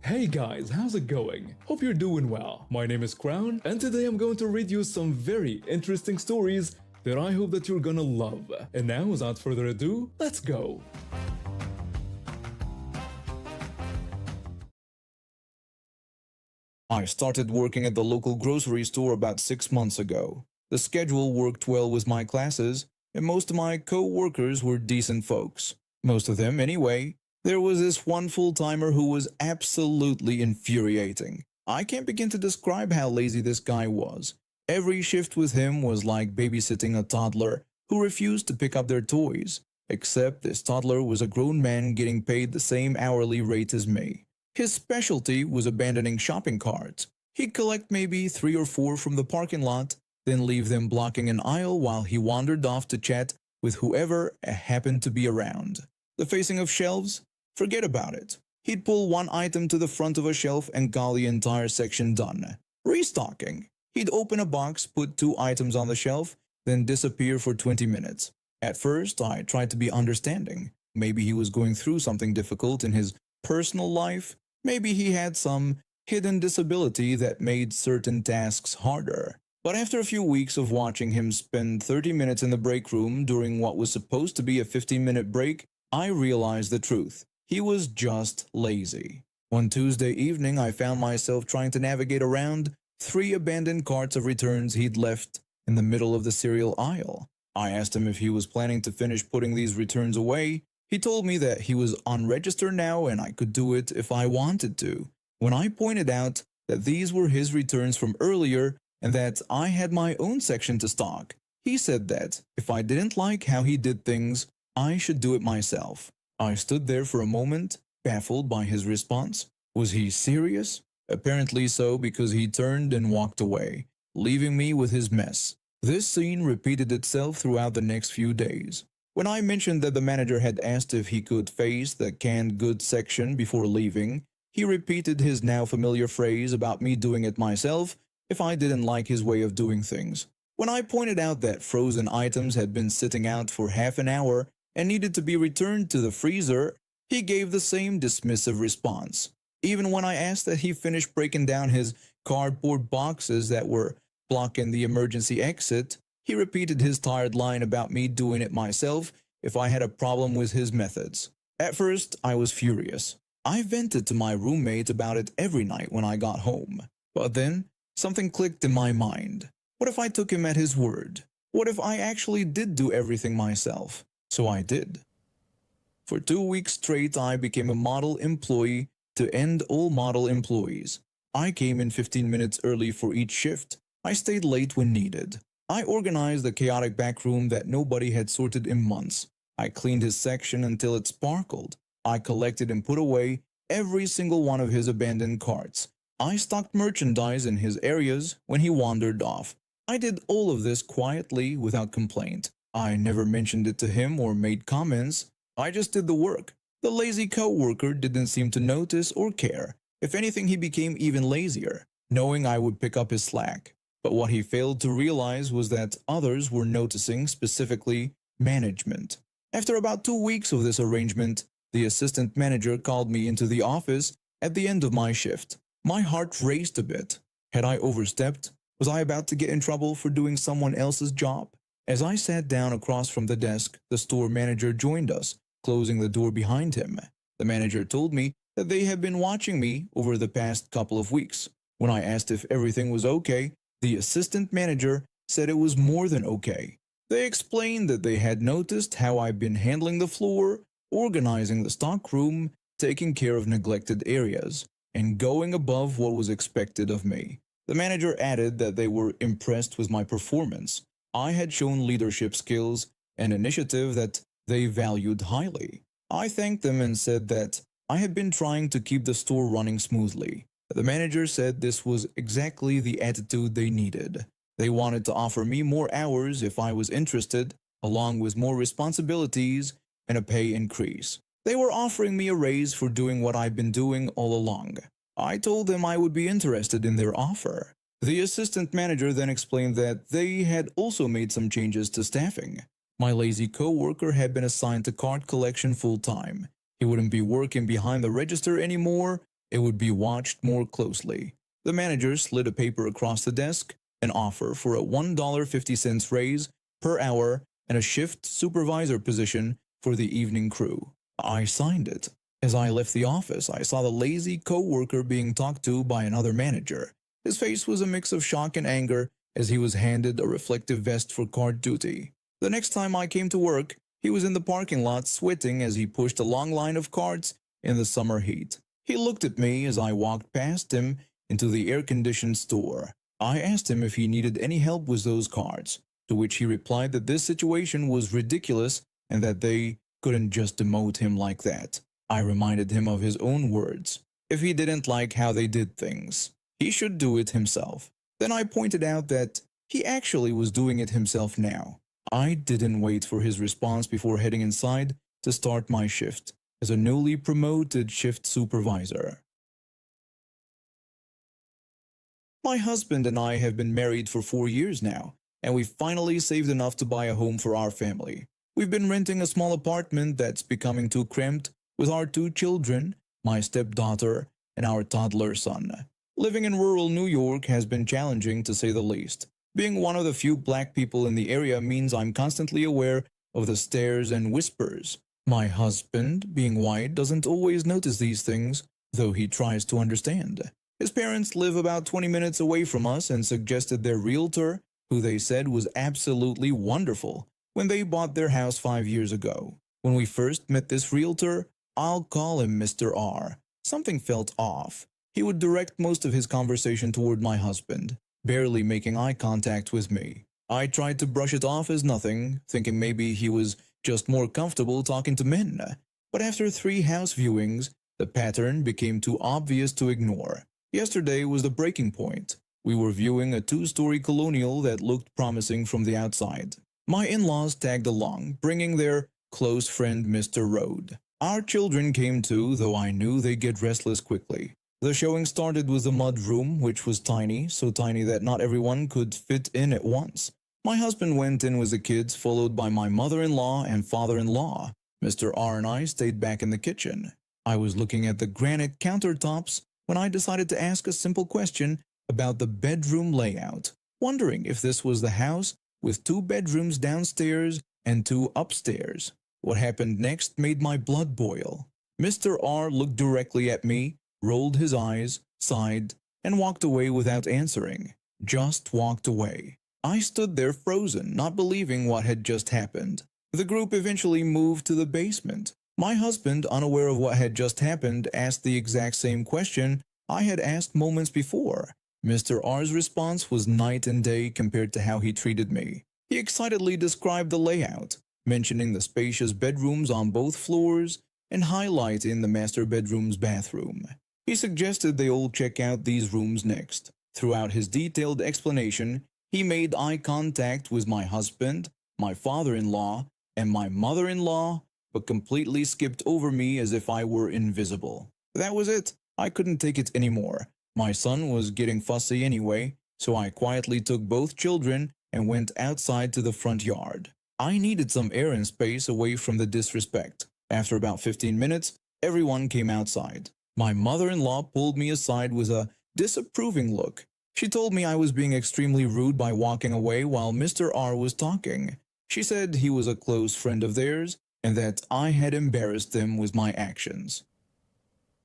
Hey guys, how's it going? Hope you're doing well. My name is Crown, and today I'm going to read you some very interesting stories that I hope that you're gonna love. And now, without further ado, let's go! I started working at the local grocery store about 6 months ago. The schedule worked well with my classes, and most of my co-workers were decent folks. Most of them, anyway. There was this one full-timer who was absolutely infuriating. I can't begin to describe how lazy this guy was. Every shift with him was like babysitting a toddler who refused to pick up their toys, except this toddler was a grown man getting paid the same hourly rate as me. His specialty was abandoning shopping carts. He'd collect maybe 3 or 4 from the parking lot, then leave them blocking an aisle while he wandered off to chat with whoever happened to be around. The facing of shelves? Forget about it. He'd pull one item to the front of a shelf and call the entire section done. Restocking. He'd open a box, put 2 items on the shelf, then disappear for 20 minutes. At first, I tried to be understanding. Maybe he was going through something difficult in his personal life. Maybe he had some hidden disability that made certain tasks harder. But after a few weeks of watching him spend 30 minutes in the break room during what was supposed to be a 15-minute break, I realized the truth. He was just lazy. One Tuesday evening, I found myself trying to navigate around 3 abandoned carts of returns he'd left in the middle of the cereal aisle. I asked him if he was planning to finish putting these returns away. He told me that he was on register now and I could do it if I wanted to. When I pointed out that these were his returns from earlier and that I had my own section to stock, he said that if I didn't like how he did things, I should do it myself. I stood there for a moment, baffled by his response. Was he serious? Apparently so, because he turned and walked away, leaving me with his mess. This scene repeated itself throughout the next few days. When I mentioned that the manager had asked if he could face the canned goods section before leaving, he repeated his now familiar phrase about me doing it myself if I didn't like his way of doing things. When I pointed out that frozen items had been sitting out for half an hour and needed to be returned to the freezer, he gave the same dismissive response. Even when I asked that he finish breaking down his cardboard boxes that were blocking the emergency exit, he repeated his tired line about me doing it myself if I had a problem with his methods. At first, I was furious. I vented to my roommate about it every night when I got home. But then, something clicked in my mind. What if I took him at his word? What if I actually did do everything myself? So I did. For 2 weeks straight, I became a model employee to end all model employees. I came in 15 minutes early for each shift. I stayed late when needed. I organized the chaotic back room that nobody had sorted in months. I cleaned his section until it sparkled. I collected and put away every single one of his abandoned carts. I stocked merchandise in his areas when he wandered off. I did all of this quietly without complaint. I never mentioned it to him or made comments. I just did the work. The lazy co-worker didn't seem to notice or care. If anything, he became even lazier, knowing I would pick up his slack. But what he failed to realize was that others were noticing, specifically management. After about 2 weeks of this arrangement, the assistant manager called me into the office at the end of my shift. My heart raced a bit. Had I overstepped? Was I about to get in trouble for doing someone else's job? As I sat down across from the desk, the store manager joined us, closing the door behind him. The manager told me that they had been watching me over the past couple of weeks. When I asked if everything was okay, the assistant manager said it was more than okay. They explained that they had noticed how I've been handling the floor, organizing the stock room, taking care of neglected areas, and going above what was expected of me. The manager added that they were impressed with my performance. I had shown leadership skills and initiative that they valued highly. I thanked them and said that I had been trying to keep the store running smoothly. The manager said this was exactly the attitude they needed. They wanted to offer me more hours if I was interested, along with more responsibilities and a pay increase. They were offering me a raise for doing what I've been doing all along. I told them I would be interested in their offer. The assistant manager then explained that they had also made some changes to staffing. My lazy co-worker had been assigned to cart collection full-time. He wouldn't be working behind the register anymore, it would be watched more closely. The manager slid a paper across the desk, an offer for a $1.50 raise per hour and a shift supervisor position for the evening crew. I signed it. As I left the office, I saw the lazy co-worker being talked to by another manager. His face was a mix of shock and anger as he was handed a reflective vest for guard duty. The next time I came to work, he was in the parking lot sweating as he pushed a long line of carts in the summer heat. He looked at me as I walked past him into the air-conditioned store. I asked him if he needed any help with those carts, to which he replied that this situation was ridiculous and that they couldn't just demote him like that. I reminded him of his own words. If he didn't like how they did things, he should do it himself. Then I pointed out that he actually was doing it himself now. I didn't wait for his response before heading inside to start my shift as a newly promoted shift supervisor. My husband and I have been married for 4 years now, and we've finally saved enough to buy a home for our family. We've been renting a small apartment that's becoming too cramped with our 2 children, my stepdaughter and our toddler son. Living in rural New York has been challenging to say the least. Being one of the few black people in the area means I'm constantly aware of the stares and whispers. My husband, being white, doesn't always notice these things, though he tries to understand. His parents live about 20 minutes away from us and suggested their realtor, who they said was absolutely wonderful, when they bought their house 5 years ago. When we first met this realtor, I'll call him Mr. R. Something felt off. He would direct most of his conversation toward my husband, barely making eye contact with me. I tried to brush it off as nothing, thinking maybe he was just more comfortable talking to men. But after 3 house viewings, the pattern became too obvious to ignore. Yesterday was the breaking point. We were viewing a 2-story colonial that looked promising from the outside. My in-laws tagged along, bringing their close friend Mr. Rode. Our children came too, though I knew they'd get restless quickly. The showing started with the mud room, which was tiny, so tiny that not everyone could fit in at once. My husband went in with the kids, followed by my mother-in-law and father-in-law. Mr. R and I stayed back in the kitchen. I was looking at the granite countertops when I decided to ask a simple question about the bedroom layout, wondering if this was the house with 2 bedrooms downstairs and 2 upstairs. What happened next made my blood boil. Mr. R looked directly at me, rolled his eyes, sighed, and walked away without answering. Just walked away. I stood there frozen, not believing what had just happened. The group eventually moved to the basement. My husband, unaware of what had just happened, asked the exact same question I had asked moments before. Mr. R's response was night and day compared to how he treated me. He excitedly described the layout, mentioning the spacious bedrooms on both floors and highlighting the master bedroom's bathroom. He suggested they all check out these rooms next. Throughout his detailed explanation, he made eye contact with my husband, my father-in-law, and my mother-in-law, but completely skipped over me as if I were invisible. That was it. I couldn't take it anymore. My son was getting fussy anyway, so I quietly took both children and went outside to the front yard. I needed some air and space away from the disrespect. After about 15 minutes, everyone came outside. My mother-in-law pulled me aside with a disapproving look. She told me I was being extremely rude by walking away while Mr. R was talking. She said he was a close friend of theirs and that I had embarrassed them with my actions.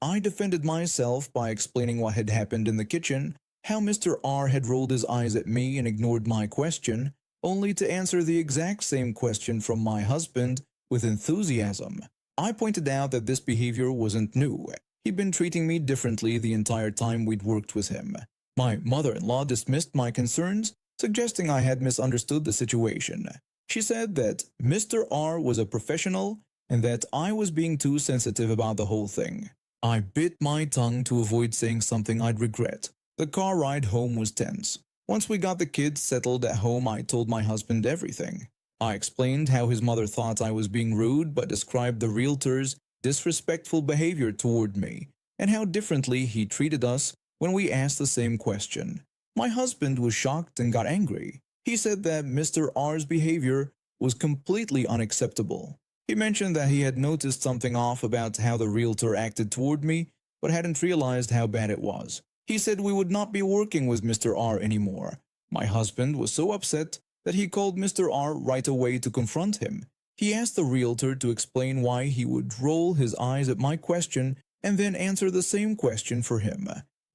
I defended myself by explaining what had happened in the kitchen, how Mr. R had rolled his eyes at me and ignored my question, only to answer the exact same question from my husband with enthusiasm. I pointed out that this behavior wasn't new. He'd been treating me differently the entire time we'd worked with him. My mother-in-law dismissed my concerns, suggesting I had misunderstood the situation. She said that Mr. R was a professional and that I was being too sensitive about the whole thing. I bit my tongue to avoid saying something I'd regret. The car ride home was tense. Once we got the kids settled at home, I told my husband everything. I explained how his mother thought I was being rude but described the realtor's disrespectful behavior toward me and how differently he treated us when we asked the same question. My husband was shocked and got angry. He said that Mr. R's behavior was completely unacceptable. He mentioned that he had noticed something off about how the realtor acted toward me but hadn't realized how bad it was. He said we would not be working with Mr. R anymore. My husband was so upset that he called Mr. R right away to confront him. He asked the realtor to explain why he would roll his eyes at my question and then answer the same question for him.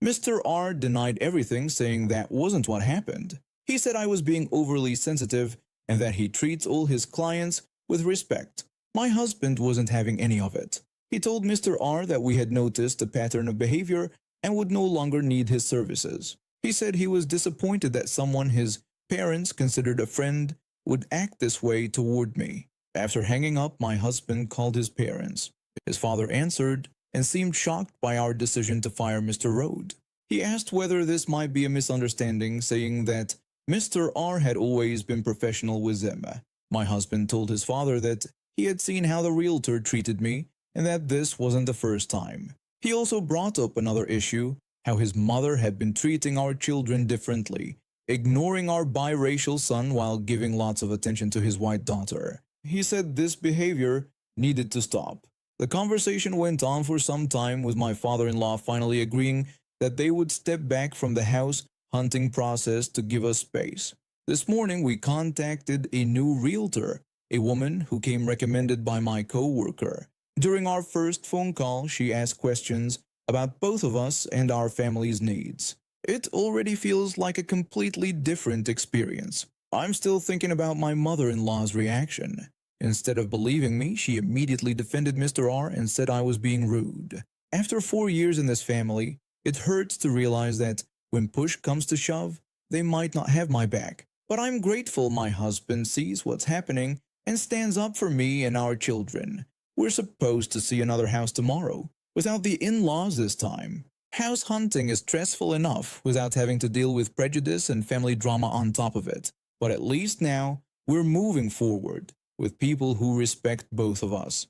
Mr. R denied everything, saying that wasn't what happened. He said I was being overly sensitive and that he treats all his clients with respect. My husband wasn't having any of it. He told Mr. R that we had noticed a pattern of behavior and would no longer need his services. He said he was disappointed that someone his parents considered a friend would act this way toward me. After hanging up, my husband called his parents. His father answered and seemed shocked by our decision to fire Mr. Rode. He asked whether this might be a misunderstanding, saying that Mr. R had always been professional with them. My husband told his father that he had seen how the realtor treated me and that this wasn't the first time. He also brought up another issue, how his mother had been treating our children differently, ignoring our biracial son while giving lots of attention to his white daughter. He said this behavior needed to stop. The conversation went on for some time, with my father-in-law finally agreeing that they would step back from the house hunting process to give us space. This morning we contacted a new realtor, a woman who came recommended by my co-worker. During our first phone call, she asked questions about both of us and our family's needs. It already feels like a completely different experience. I'm still thinking about my mother-in-law's reaction. Instead of believing me, she immediately defended Mr. R and said I was being rude. After 4 years in this family, it hurts to realize that when push comes to shove, they might not have my back. But I'm grateful my husband sees what's happening and stands up for me and our children. We're supposed to see another house tomorrow, without the in-laws this time. House hunting is stressful enough without having to deal with prejudice and family drama on top of it. But at least now, we're moving forward with people who respect both of us.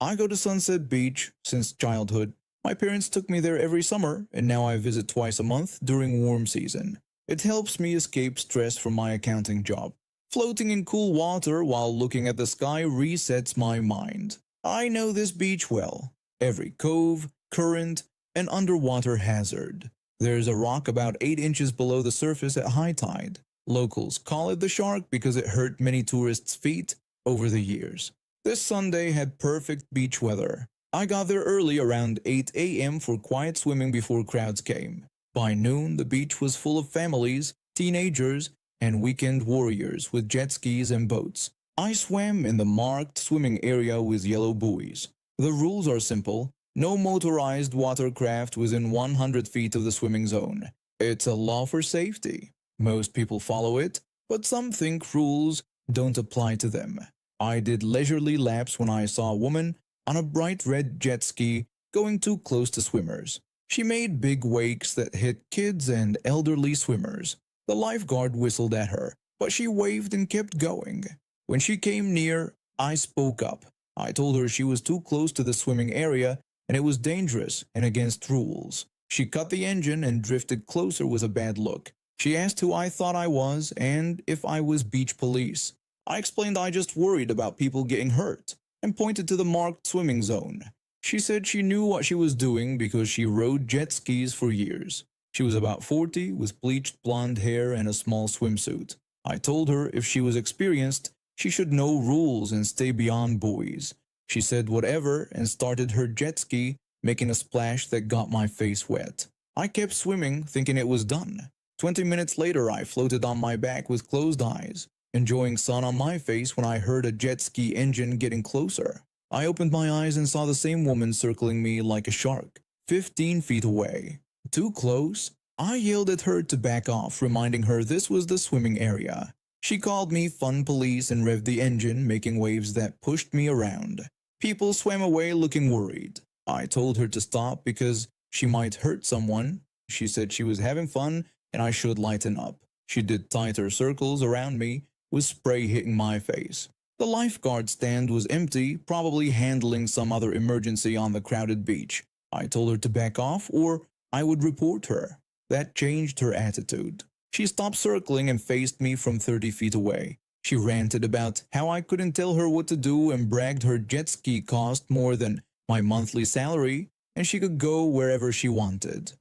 I go to Sunset Beach since childhood. My parents took me there every summer, and now I visit twice a month during warm season. It helps me escape stress from my accounting job. Floating in cool water while looking at the sky resets my mind. I know this beach well. Every cove, current, and underwater hazard. There's a rock about 8 inches below the surface at high tide. Locals call it the shark because it hurt many tourists' feet over the years. This Sunday had perfect beach weather. I got there early around 8 a.m. for quiet swimming before crowds came. By noon, the beach was full of families, teenagers, and weekend warriors with jet skis and boats. I swam in the marked swimming area with yellow buoys. The rules are simple: no motorized watercraft within 100 feet of the swimming zone. It's a law for safety. Most people follow it, but some think rules don't apply to them. I did leisurely laps when I saw a woman on a bright red jet ski going too close to swimmers. She made big wakes that hit kids and elderly swimmers. The lifeguard whistled at her, but she waved and kept going. When she came near, I spoke up. I told her she was too close to the swimming area and it was dangerous and against rules. She cut the engine and drifted closer with a bad look. She asked who I thought I was and if I was beach police. I explained I just worried about people getting hurt and pointed to the marked swimming zone. She said she knew what she was doing because she rode jet skis for years. She was about 40 with bleached blonde hair and a small swimsuit. I told her if she was experienced, she should know rules and stay beyond buoys. She said whatever and started her jet ski, making a splash that got my face wet. I kept swimming, thinking it was done. 20 minutes later, I floated on my back with closed eyes, enjoying sun on my face when I heard a jet ski engine getting closer. I opened my eyes and saw the same woman circling me like a shark, 15 feet away. Too close? I yelled at her to back off, reminding her this was the swimming area. She called me fun police and revved the engine, making waves that pushed me around. People swam away looking worried. I told her to stop because she might hurt someone. She said she was having fun and I should lighten up. She did tighter circles around me, with spray hitting my face. The lifeguard stand was empty, probably handling some other emergency on the crowded beach. I told her to back off or I would report her. That changed her attitude. She stopped circling and faced me from 30 feet away. She ranted about how I couldn't tell her what to do and bragged her jet ski cost more than my monthly salary and she could go wherever she wanted.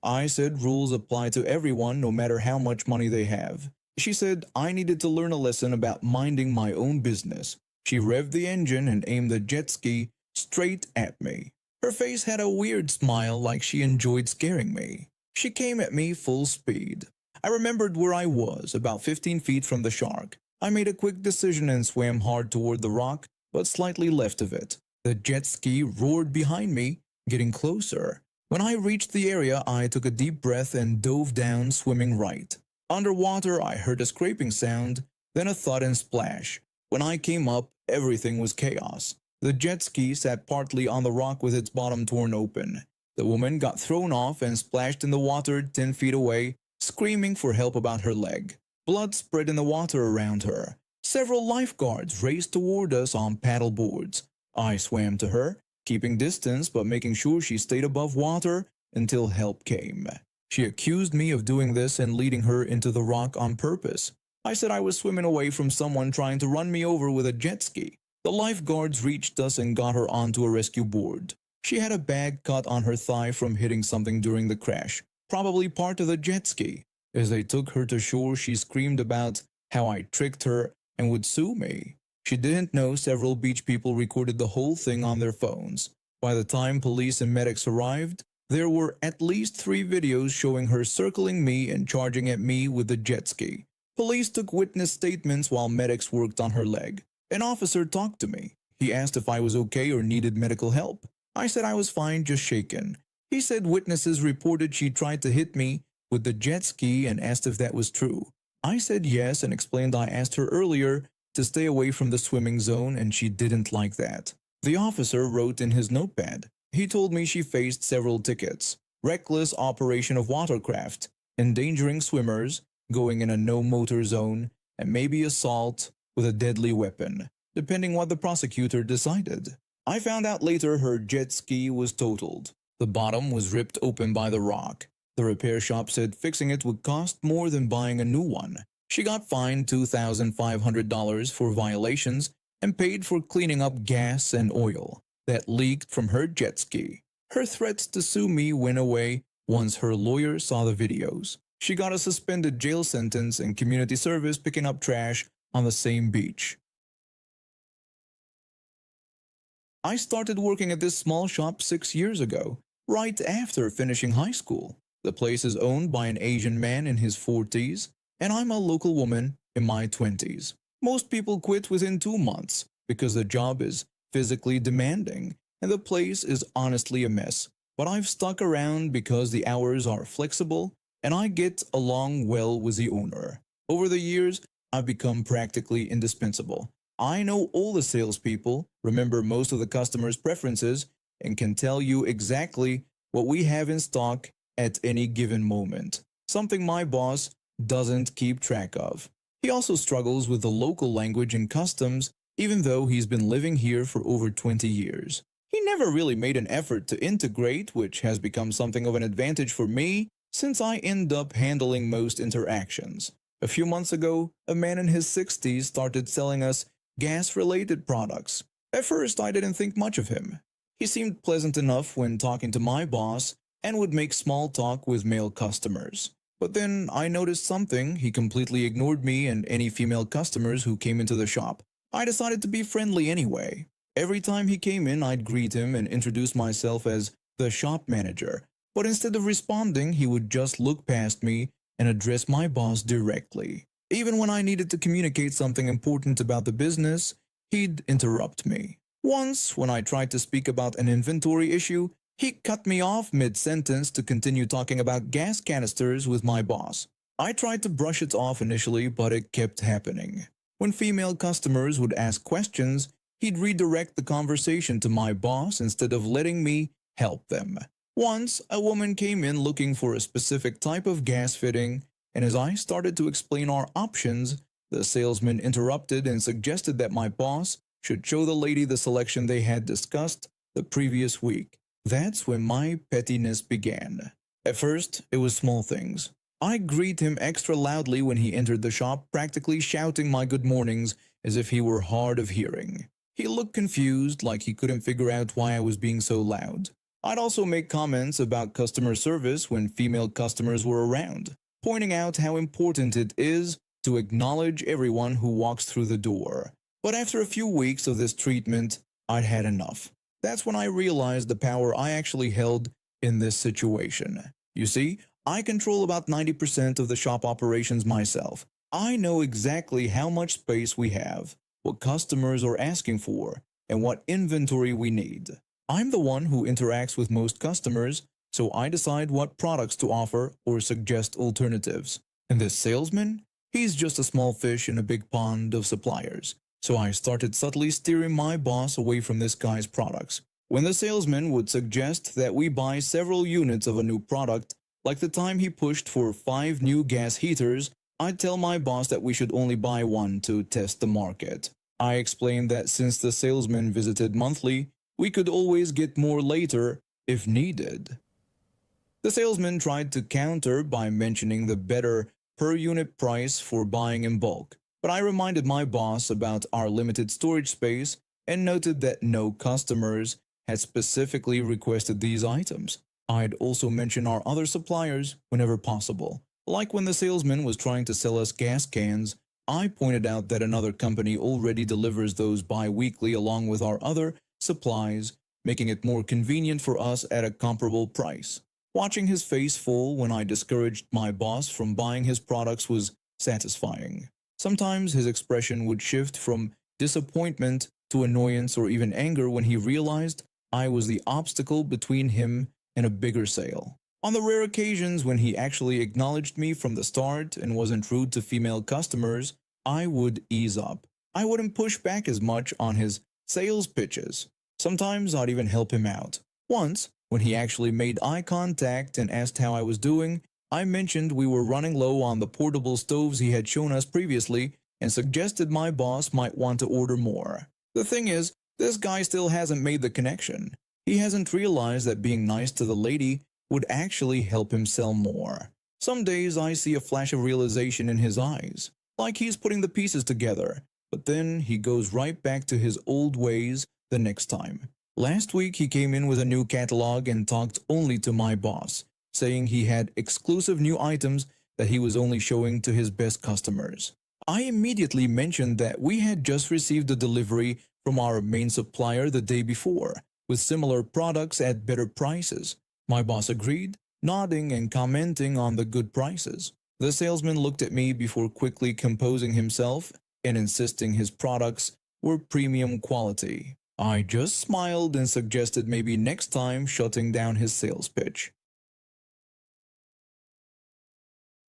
I said rules apply to everyone no matter how much money they have. She said I needed to learn a lesson about minding my own business. She revved the engine and aimed the jet ski straight at me. Her face had a weird smile like she enjoyed scaring me. She came at me full speed. I remembered where I was, about 15 feet from the shark. I made a quick decision and swam hard toward the rock, but slightly left of it. The jet ski roared behind me, getting closer. When I reached the area, I took a deep breath and dove down, swimming right. Underwater, I heard a scraping sound, then a thud and splash. When I came up, everything was chaos. The jet ski sat partly on the rock with its bottom torn open. The woman got thrown off and splashed in the water 10 feet away, screaming for help about her leg. Blood spread in the water around her. Several lifeguards raced toward us on paddle boards. I swam to her, keeping distance but making sure she stayed above water until help came. She accused me of doing this and leading her into the rock on purpose. I said I was swimming away from someone trying to run me over with a jet ski. The lifeguards reached us and got her onto a rescue board. She had a bad cut on her thigh from hitting something during the crash, probably part of the jet ski. As they took her to shore, she screamed about how I tricked her and would sue me. She didn't know several beach people recorded the whole thing on their phones. By the time police and medics arrived, there were at least 3 videos showing her circling me and charging at me with the jet ski. Police took witness statements while medics worked on her leg. An officer talked to me. He asked if I was okay or needed medical help. I said I was fine, just shaken. He said witnesses reported she tried to hit me with the jet ski and asked if that was true. I said yes and explained I asked her earlier to stay away from the swimming zone and she didn't like that. The officer wrote in his notepad. He told me she faced several tickets: reckless operation of watercraft, endangering swimmers, going in a no-motor zone, and maybe assault with a deadly weapon, depending what the prosecutor decided. I found out later her jet ski was totaled. The bottom was ripped open by the rock. The repair shop said fixing it would cost more than buying a new one. She got fined $2,500 for violations and paid for cleaning up gas and oil that leaked from her jet ski. Her threats to sue me went away once her lawyer saw the videos. She got a suspended jail sentence and community service picking up trash on the same beach. I started working at this small shop 6 years ago, right after finishing high school. The place is owned by an Asian man in his 40s, and I'm a local woman in my 20s. Most people quit within 2 months because the job is physically demanding and the place is honestly a mess. But I've stuck around because the hours are flexible and I get along well with the owner. Over the years, I've become practically indispensable. I know all the salespeople, remember most of the customers' preferences, and can tell you exactly what we have in stock at any given moment, something my boss doesn't keep track of. He also struggles with the local language and customs, even though he's been living here for over 20 years. He never really made an effort to integrate, which has become something of an advantage for me since I end up handling most interactions. A few months ago, a man in his 60s started selling us gas-related products. At first, I didn't think much of him. He seemed pleasant enough when talking to my boss and would make small talk with male customers. But then I noticed something. He completely ignored me and any female customers who came into the shop. I decided to be friendly anyway. Every time he came in, I'd greet him and introduce myself as the shop manager. But instead of responding, he would just look past me and address my boss directly. Even when I needed to communicate something important about the business, he'd interrupt me. Once, when I tried to speak about an inventory issue, he cut me off mid-sentence to continue talking about gas canisters with my boss. I tried to brush it off initially, but it kept happening. When female customers would ask questions, he'd redirect the conversation to my boss instead of letting me help them. Once, a woman came in looking for a specific type of gas fitting, and as I started to explain our options, the salesman interrupted and suggested that my boss should show the lady the selection they had discussed the previous week. That's when my pettiness began. At first, it was small things. I greet him extra loudly when he entered the shop, practically shouting my good mornings as if he were hard of hearing. He looked confused, like he couldn't figure out why I was being so loud. I'd also make comments about customer service when female customers were around, pointing out how important it is to acknowledge everyone who walks through the door. But after a few weeks of this treatment, I'd had enough. That's when I realized the power I actually held in this situation. You see, I control about 90% of the shop operations myself. I know exactly how much space we have, what customers are asking for, and what inventory we need. I'm the one who interacts with most customers, so I decide what products to offer or suggest alternatives. And this salesman? He's just a small fish in a big pond of suppliers. So I started subtly steering my boss away from this guy's products. When the salesman would suggest that we buy several units of a new product, like the time he pushed for 5 new gas heaters, I'd tell my boss that we should only buy one to test the market. I explained that since the salesman visited monthly, we could always get more later if needed. The salesman tried to counter by mentioning the better per unit price for buying in bulk, but I reminded my boss about our limited storage space and noted that no customers had specifically requested these items. I'd also mention our other suppliers whenever possible. Like when the salesman was trying to sell us gas cans, I pointed out that another company already delivers those bi-weekly along with our other supplies, making it more convenient for us at a comparable price. Watching his face fall when I discouraged my boss from buying his products was satisfying. Sometimes his expression would shift from disappointment to annoyance or even anger when he realized I was the obstacle between him and a bigger sale. On the rare occasions when he actually acknowledged me from the start and wasn't rude to female customers, I would ease up. I wouldn't push back as much on his sales pitches. Sometimes I'd even help him out. Once, when he actually made eye contact and asked how I was doing, I mentioned we were running low on the portable stoves he had shown us previously and suggested my boss might want to order more. The thing is, this guy still hasn't made the connection. He hasn't realized that being nice to the lady would actually help him sell more. Some days I see a flash of realization in his eyes, like he's putting the pieces together, but then he goes right back to his old ways the next time. Last week he came in with a new catalog and talked only to my boss, saying he had exclusive new items that he was only showing to his best customers. I immediately mentioned that we had just received a delivery from our main supplier the day before, with similar products at better prices. My boss agreed, nodding and commenting on the good prices. The salesman looked at me before quickly composing himself and insisting his products were premium quality. I just smiled and suggested maybe next time shutting down his sales pitch.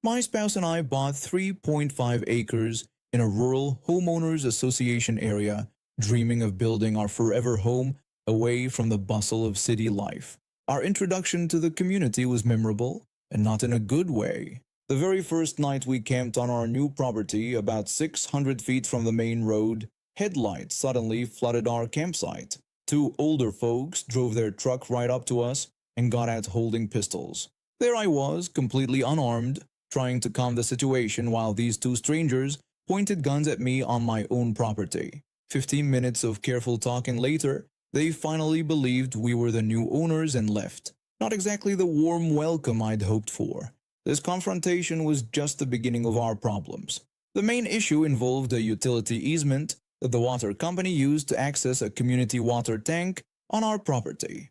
My spouse and I bought 3.5 acres in a rural homeowners association area, dreaming of building our forever home away from the bustle of city life. Our introduction to the community was memorable, and not in a good way. The very first night we camped on our new property, about 600 feet from the main road, headlights suddenly flooded our campsite. 2 older folks drove their truck right up to us and got out holding pistols. There I was, completely unarmed, trying to calm the situation while these 2 strangers pointed guns at me on my own property. 15 minutes of careful talking later, they finally believed we were the new owners and left. Not exactly the warm welcome I'd hoped for. This confrontation was just the beginning of our problems. The main issue involved a utility easement that the water company used to access a community water tank on our property.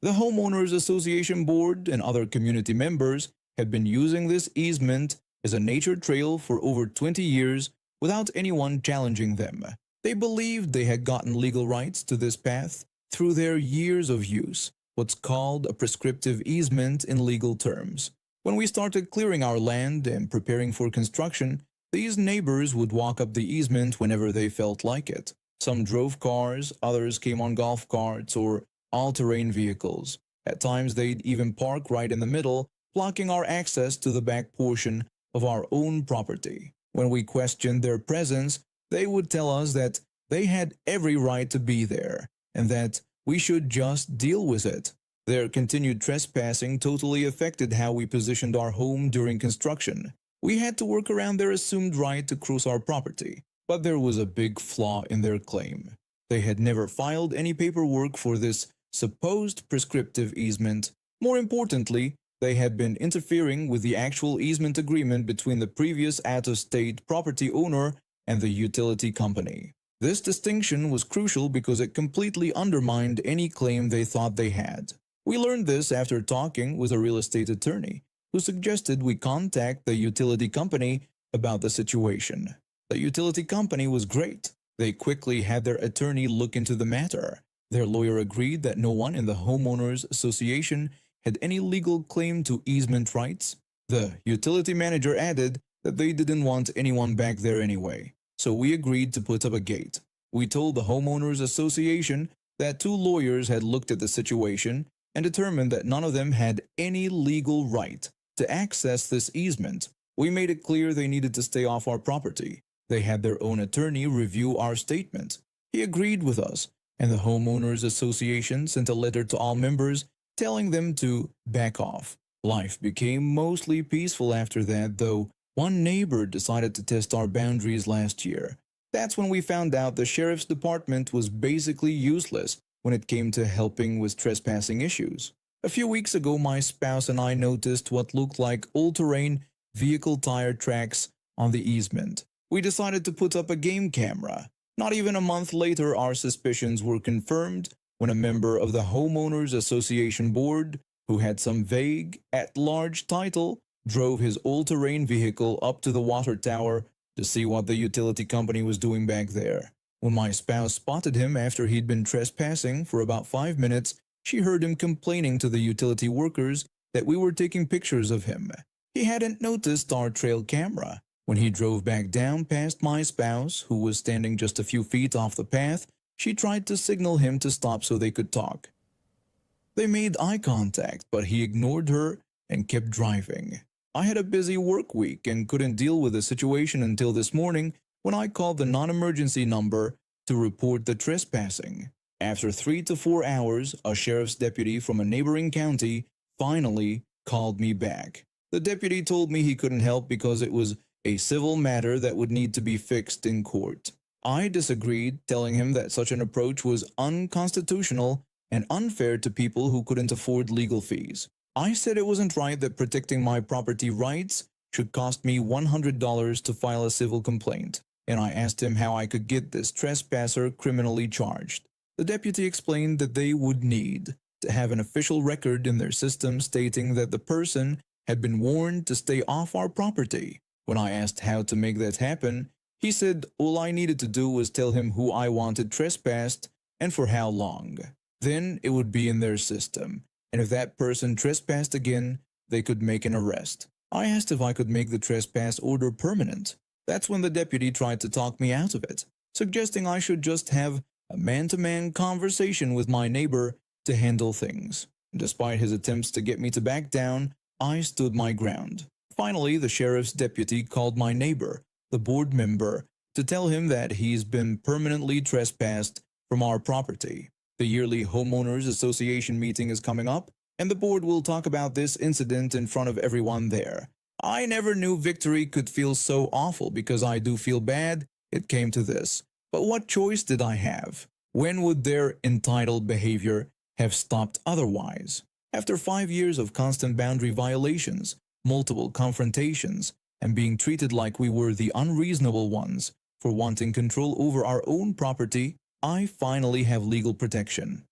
The Homeowners Association Board and other community members had been using this easement as a nature trail for over 20 years without anyone challenging them. They believed they had gotten legal rights to this path through their years of use, what's called a prescriptive easement in legal terms. When we started clearing our land and preparing for construction, these neighbors would walk up the easement whenever they felt like it. Some drove cars, others came on golf carts or all-terrain vehicles. At times they'd even park right in the middle, blocking our access to the back portion of our own property. When we questioned their presence, they would tell us that they had every right to be there and that we should just deal with it. Their continued trespassing totally affected how we positioned our home during construction. We had to work around their assumed right to cruise our property, but there was a big flaw in their claim. They had never filed any paperwork for this supposed prescriptive easement. More importantly, they had been interfering with the actual easement agreement between the previous out-of-state property owner and the utility company. This distinction was crucial because it completely undermined any claim they thought they had. We learned this after talking with a real estate attorney, who suggested we contact the utility company about the situation. The utility company was great. They quickly had their attorney look into the matter. Their lawyer agreed that no one in the homeowners association had any legal claim to easement rights. The utility manager added that they didn't want anyone back there anyway, so we agreed to put up a gate. We told the homeowners association that 2 lawyers had looked at the situation and determined that none of them had any legal right to access this easement. We made it clear they needed to stay off our property. They had their own attorney review our statement. He agreed with us, and the homeowners association sent a letter to all members telling them to back off. Life became mostly peaceful after that, though one neighbor decided to test our boundaries last year. That's when we found out the sheriff's department was basically useless when it came to helping with trespassing issues. A few weeks ago, my spouse and I noticed what looked like all-terrain vehicle tire tracks on the easement. We decided to put up a game camera. Not even a month later, our suspicions were confirmed when a member of the Homeowners Association board, who had some vague, at-large title, drove his all-terrain vehicle up to the water tower to see what the utility company was doing back there. When my spouse spotted him after he'd been trespassing for about 5 minutes, she heard him complaining to the utility workers that we were taking pictures of him. He hadn't noticed our trail camera. When he drove back down past my spouse, who was standing just a few feet off the path, she tried to signal him to stop so they could talk. They made eye contact, but he ignored her and kept driving. I had a busy work week and couldn't deal with the situation until this morning when I called the non-emergency number to report the trespassing. After 3 to 4 hours, a sheriff's deputy from a neighboring county finally called me back. The deputy told me he couldn't help because it was a civil matter that would need to be fixed in court. I disagreed, telling him that such an approach was unconstitutional and unfair to people who couldn't afford legal fees. I said it wasn't right that protecting my property rights should cost me $100 to file a civil complaint, and I asked him how I could get this trespasser criminally charged. The deputy explained that they would need to have an official record in their system stating that the person had been warned to stay off our property. When I asked how to make that happen, he said all I needed to do was tell him who I wanted trespassed and for how long. Then it would be in their system, and if that person trespassed again, they could make an arrest. I asked if I could make the trespass order permanent. That's when the deputy tried to talk me out of it, suggesting I should just have a man-to-man conversation with my neighbor to handle things. Despite his attempts to get me to back down, I stood my ground. Finally, the sheriff's deputy called my neighbor, the board member, to tell him that he's been permanently trespassed from our property. The yearly Homeowners Association meeting is coming up, and the board will talk about this incident in front of everyone there. I never knew victory could feel so awful because I do feel bad it came to this. But what choice did I have? When would their entitled behavior have stopped otherwise? After 5 years of constant boundary violations, multiple confrontations, and being treated like we were the unreasonable ones for wanting control over our own property, I finally have legal protection.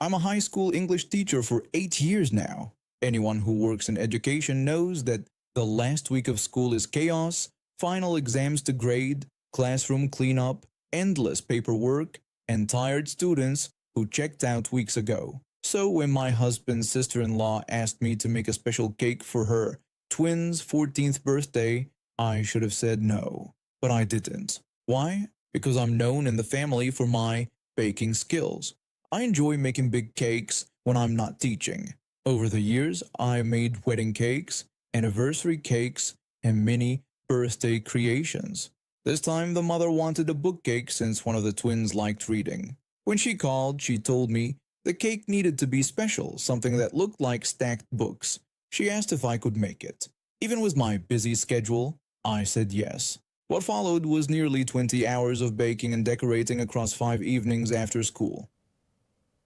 I'm a high school English teacher for 8 years now. Anyone who works in education knows that the last week of school is chaos, final exams to grade, classroom cleanup, endless paperwork, and tired students who checked out weeks ago. So when my husband's sister-in-law asked me to make a special cake for her twins' 14th birthday, I should have said no, but I didn't. Why? Because I'm known in the family for my baking skills. I enjoy making big cakes when I'm not teaching. Over the years, I made wedding cakes, anniversary cakes, and mini birthday creations. This time, the mother wanted a book cake since one of the twins liked reading. When she called, she told me the cake needed to be special, something that looked like stacked books. She asked if I could make it. Even with my busy schedule, I said yes. What followed was nearly 20 hours of baking and decorating across 5 evenings after school.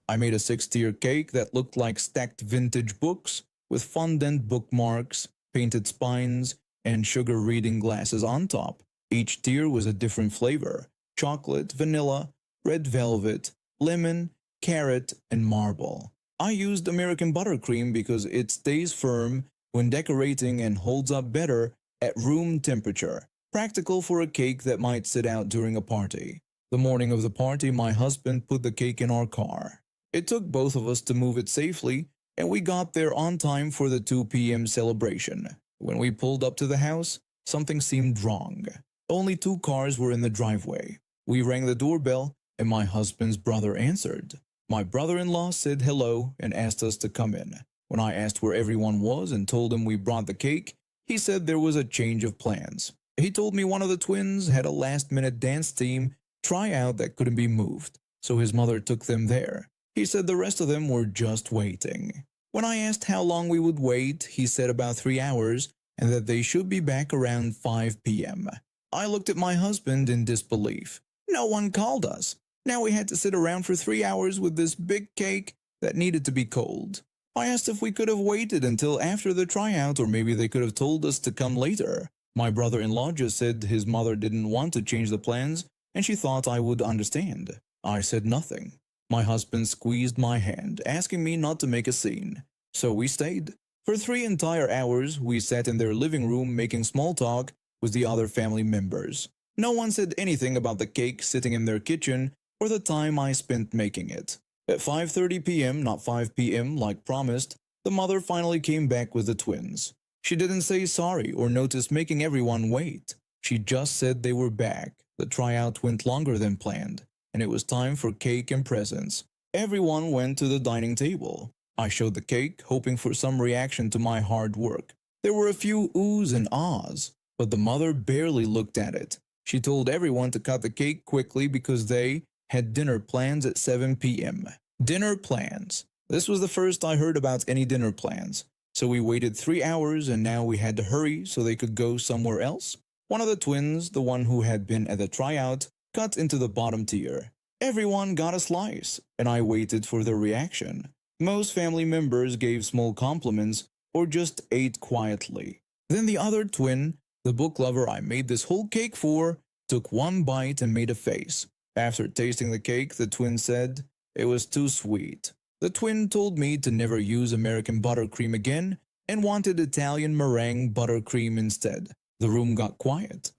I made a 6-tier cake that looked like stacked vintage books with fondant bookmarks, painted spines, and sugar reading glasses on top. Each tier was a different flavor: chocolate, vanilla, red velvet, lemon, carrot, and marble. I used American buttercream because it stays firm when decorating and holds up better at room temperature, practical for a cake that might sit out during a party. The morning of the party, my husband put the cake in our car. It took both of us to move it safely, and we got there on time for the 2 p.m. celebration. When we pulled up to the house, something seemed wrong. Only 2 cars were in the driveway. We rang the doorbell, and my husband's brother answered. My brother-in-law said hello and asked us to come in. When I asked where everyone was and told him we brought the cake, he said there was a change of plans. He told me one of the twins had a last-minute dance team tryout that couldn't be moved, so his mother took them there. He said the rest of them were just waiting. When I asked how long we would wait, he said about 3 hours and that they should be back around 5 p.m. I looked at my husband in disbelief. No one called us. Now we had to sit around for 3 hours with this big cake that needed to be cold. I asked if we could have waited until after the tryout, or maybe they could have told us to come later. My brother-in-law just said his mother didn't want to change the plans and she thought I would understand. I said nothing. My husband squeezed my hand, asking me not to make a scene. So we stayed. For 3 entire hours, we sat in their living room making small talk with the other family members. No one said anything about the cake sitting in their kitchen or the time I spent making it. At 5:30 p.m., not 5 p.m. like promised, the mother finally came back with the twins. She didn't say sorry or notice making everyone wait. She just said they were back. The tryout went longer than planned, and it was time for cake and presents. Everyone went to the dining table. I showed the cake, hoping for some reaction to my hard work. There were a few oohs and ahs, but the mother barely looked at it. She told everyone to cut the cake quickly because they had dinner plans at 7 p.m. Dinner plans. This was the first I heard about any dinner plans. So we waited 3 hours and now we had to hurry so they could go somewhere else. One of the twins, the one who had been at the tryout, cut into the bottom tier. Everyone got a slice, and I waited for their reaction. Most family members gave small compliments or just ate quietly. Then the other twin, the book lover I made this whole cake for, took one bite and made a face. After tasting the cake, the twin said it was too sweet. The twin told me to never use American buttercream again and wanted Italian meringue buttercream instead. The room got quiet.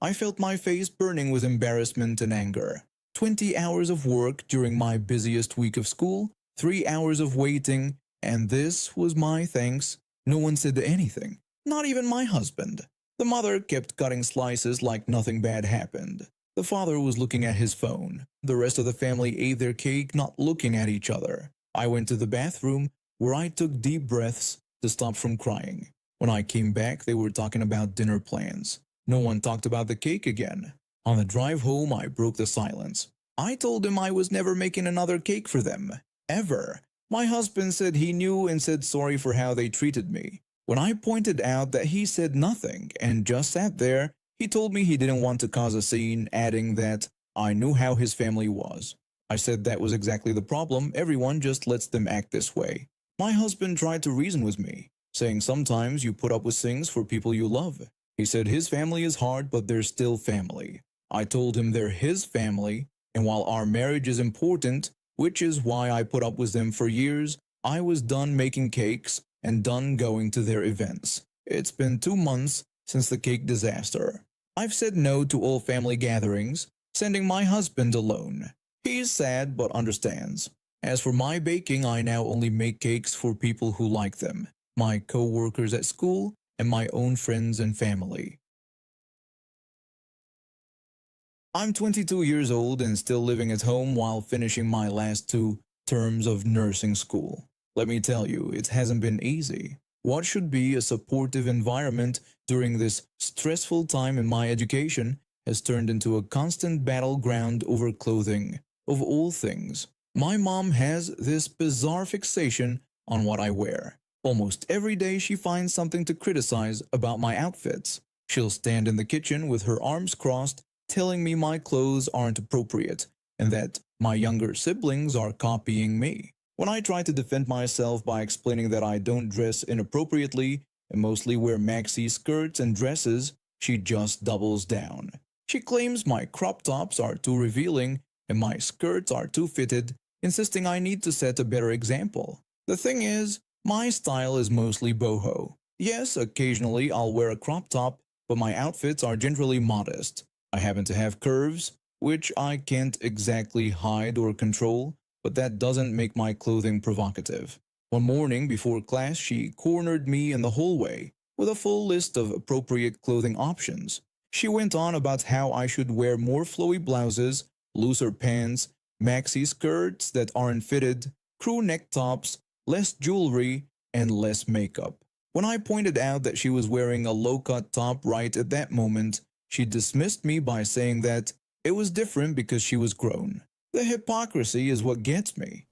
I felt my face burning with embarrassment and anger. 20 hours of work during my busiest week of school, 3 hours of waiting, and this was my thanks. No one said anything, not even my husband. The mother kept cutting slices like nothing bad happened. The father was looking at his phone. The rest of the family ate their cake, not looking at each other. I went to the bathroom, where I took deep breaths to stop from crying. When I came back, they were talking about dinner plans. No one talked about the cake again. On the drive home, I broke the silence. I told them I was never making another cake for them. Ever. My husband said he knew and said sorry for how they treated me. When I pointed out that he said nothing and just sat there, he told me he didn't want to cause a scene, adding that I knew how his family was. I said that was exactly the problem, everyone just lets them act this way. My husband tried to reason with me, saying sometimes you put up with things for people you love. He said his family is hard, but they're still family. I told him they're his family, and while our marriage is important, which is why I put up with them for years, I was done making cakes and done going to their events. It's been 2 months since the cake disaster. I've said no to all family gatherings, sending my husband alone. He's sad but understands. As for my baking, I now only make cakes for people who like them, my co-workers at school, and my own friends and family. I'm 22 years old and still living at home while finishing my last 2 terms of nursing school. Let me tell you, it hasn't been easy. What should be a supportive environment during this stressful time in my education has turned into a constant battleground over clothing, of all things. My mom has this bizarre fixation on what I wear. Almost every day she finds something to criticize about my outfits. She'll stand in the kitchen with her arms crossed, telling me my clothes aren't appropriate and that my younger siblings are copying me. When I try to defend myself by explaining that I don't dress inappropriately and mostly wear maxi skirts and dresses, she just doubles down. She claims my crop tops are too revealing and my skirts are too fitted, insisting I need to set a better example. The thing is, my style is mostly boho. Yes, occasionally I'll wear a crop top, but my outfits are generally modest. I happen to have curves, which I can't exactly hide or control, but that doesn't make my clothing provocative. One morning before class, she cornered me in the hallway with a full list of appropriate clothing options. She went on about how I should wear more flowy blouses, looser pants, maxi skirts that aren't fitted, crew neck tops, less jewelry, and less makeup. When I pointed out that she was wearing a low-cut top right at that moment, she dismissed me by saying that it was different because she was grown. The hypocrisy is what gets me.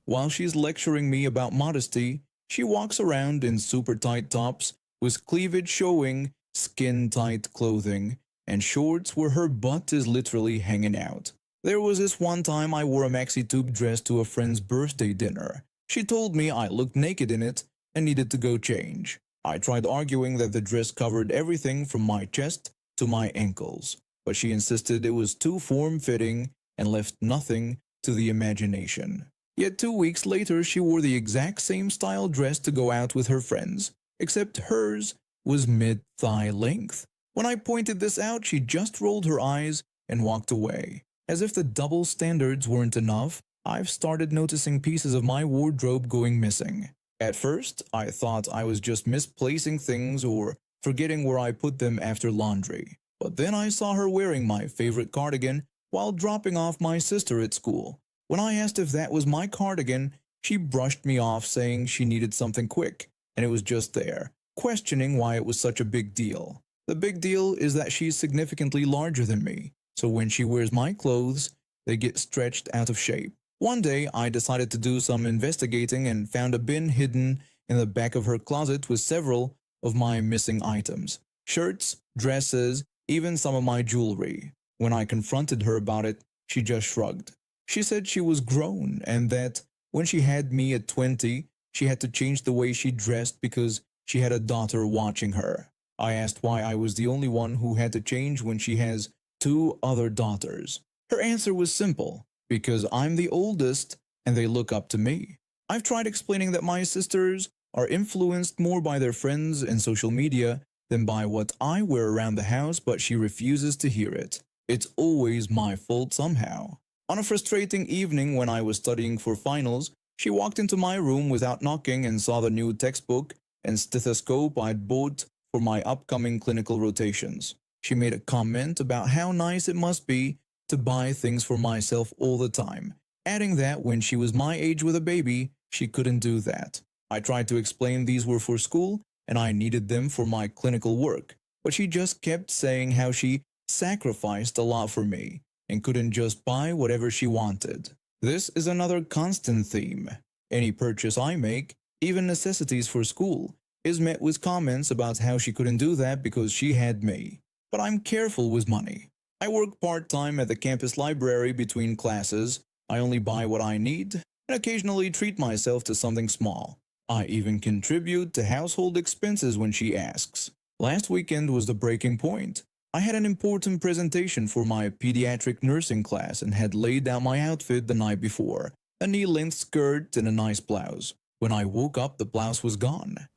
While she's lecturing me about modesty, she walks around in super tight tops with cleavage showing, skin-tight clothing, and shorts where her butt is literally hanging out. There was this one time I wore a maxi tube dress to a friend's birthday dinner. She told me I looked naked in it and needed to go change. I tried arguing that the dress covered everything from my chest to my ankles, but she insisted it was too form-fitting and left nothing to the imagination. Yet 2 weeks later, she wore the exact same style dress to go out with her friends, except hers was mid-thigh length. When I pointed this out, she just rolled her eyes and walked away. As if the double standards weren't enough, I've started noticing pieces of my wardrobe going missing. At first, I thought I was just misplacing things or forgetting where I put them after laundry. But then I saw her wearing my favorite cardigan while dropping off my sister at school. When I asked if that was my cardigan, she brushed me off saying she needed something quick, and it was just there, questioning why it was such a big deal. The big deal is that she's significantly larger than me, so when she wears my clothes, they get stretched out of shape. One day, I decided to do some investigating and found a bin hidden in the back of her closet with several of my missing items. Shirts, dresses, even some of my jewelry. When I confronted her about it, she just shrugged. She said she was grown and that when she had me at 20, she had to change the way she dressed because she had a daughter watching her. I asked why I was the only one who had to change when she has 2 other daughters. Her answer was simple, because I'm the oldest and they look up to me. I've tried explaining that my sisters are influenced more by their friends and social media than by what I wear around the house, but she refuses to hear it. It's always my fault somehow. On a frustrating evening when I was studying for finals, she walked into my room without knocking and saw the new textbook and stethoscope I'd bought for my upcoming clinical rotations. She made a comment about how nice it must be to buy things for myself all the time, adding that when she was my age with a baby, she couldn't do that. I tried to explain these were for school and I needed them for my clinical work, but she just kept saying how she sacrificed a lot for me and couldn't just buy whatever she wanted. This is another constant theme. Any purchase I make, even necessities for school, is met with comments about how she couldn't do that because she had me. But I'm careful with money. I work part-time at the campus library between classes. I only buy what I need and occasionally treat myself to something small. I even contribute to household expenses when she asks. Last weekend was the breaking point. I had an important presentation for my pediatric nursing class and had laid out my outfit the night before, a knee-length skirt and a nice blouse. When I woke up, the blouse was gone.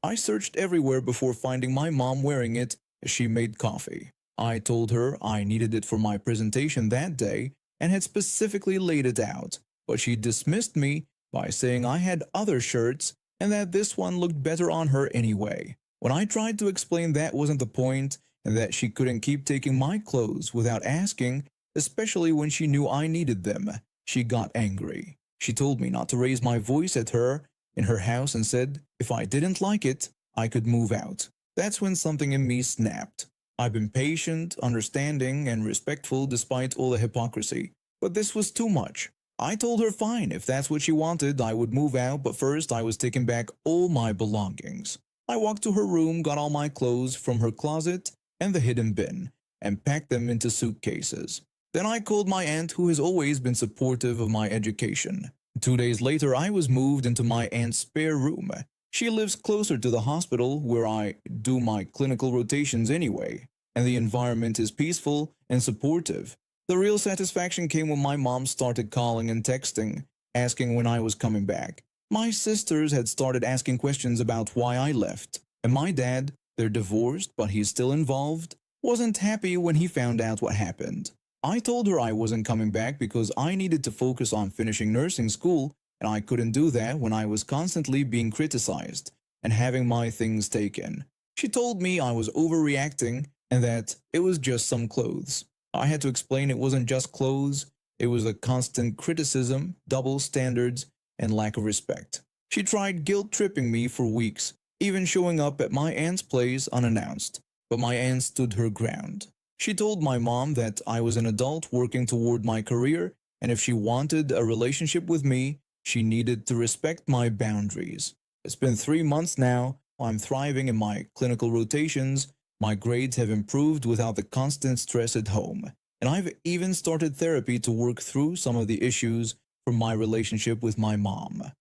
I searched everywhere before finding my mom wearing it as she made coffee. I told her I needed it for my presentation that day and had specifically laid it out, but she dismissed me by saying I had other shirts and that this one looked better on her anyway. When I tried to explain that wasn't the point and that she couldn't keep taking my clothes without asking, especially when she knew I needed them, she got angry. She told me not to raise my voice at her in her house and said if I didn't like it, I could move out. That's when something in me snapped. I've been patient, understanding, and respectful despite all the hypocrisy. But this was too much. I told her fine, if that's what she wanted, I would move out, but first I was taking back all my belongings. I walked to her room, got all my clothes from her closet and the hidden bin, and packed them into suitcases. Then I called my aunt, who has always been supportive of my education. 2 days later, I was moved into my aunt's spare room. She lives closer to the hospital where I do my clinical rotations anyway, and the environment is peaceful and supportive. The real satisfaction came when my mom started calling and texting, asking when I was coming back. My sisters had started asking questions about why I left, and my dad, they're divorced but he's still involved, wasn't happy when he found out what happened. I told her I wasn't coming back because I needed to focus on finishing nursing school, and I couldn't do that when I was constantly being criticized and having my things taken. She told me I was overreacting and that it was just some clothes. I had to explain it wasn't just clothes, it was a constant criticism, double standards, and lack of respect. She tried guilt-tripping me for weeks, even showing up at my aunt's place unannounced, but my aunt stood her ground. She told my mom that I was an adult working toward my career, and if she wanted a relationship with me, she needed to respect my boundaries. It's been 3 months now. I'm thriving in my clinical rotations. My grades have improved without the constant stress at home, and I've even started therapy to work through some of the issues from my relationship with my mom.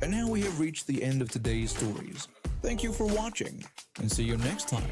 And now we have reached the end of today's stories. Thank you for watching, and see you next time.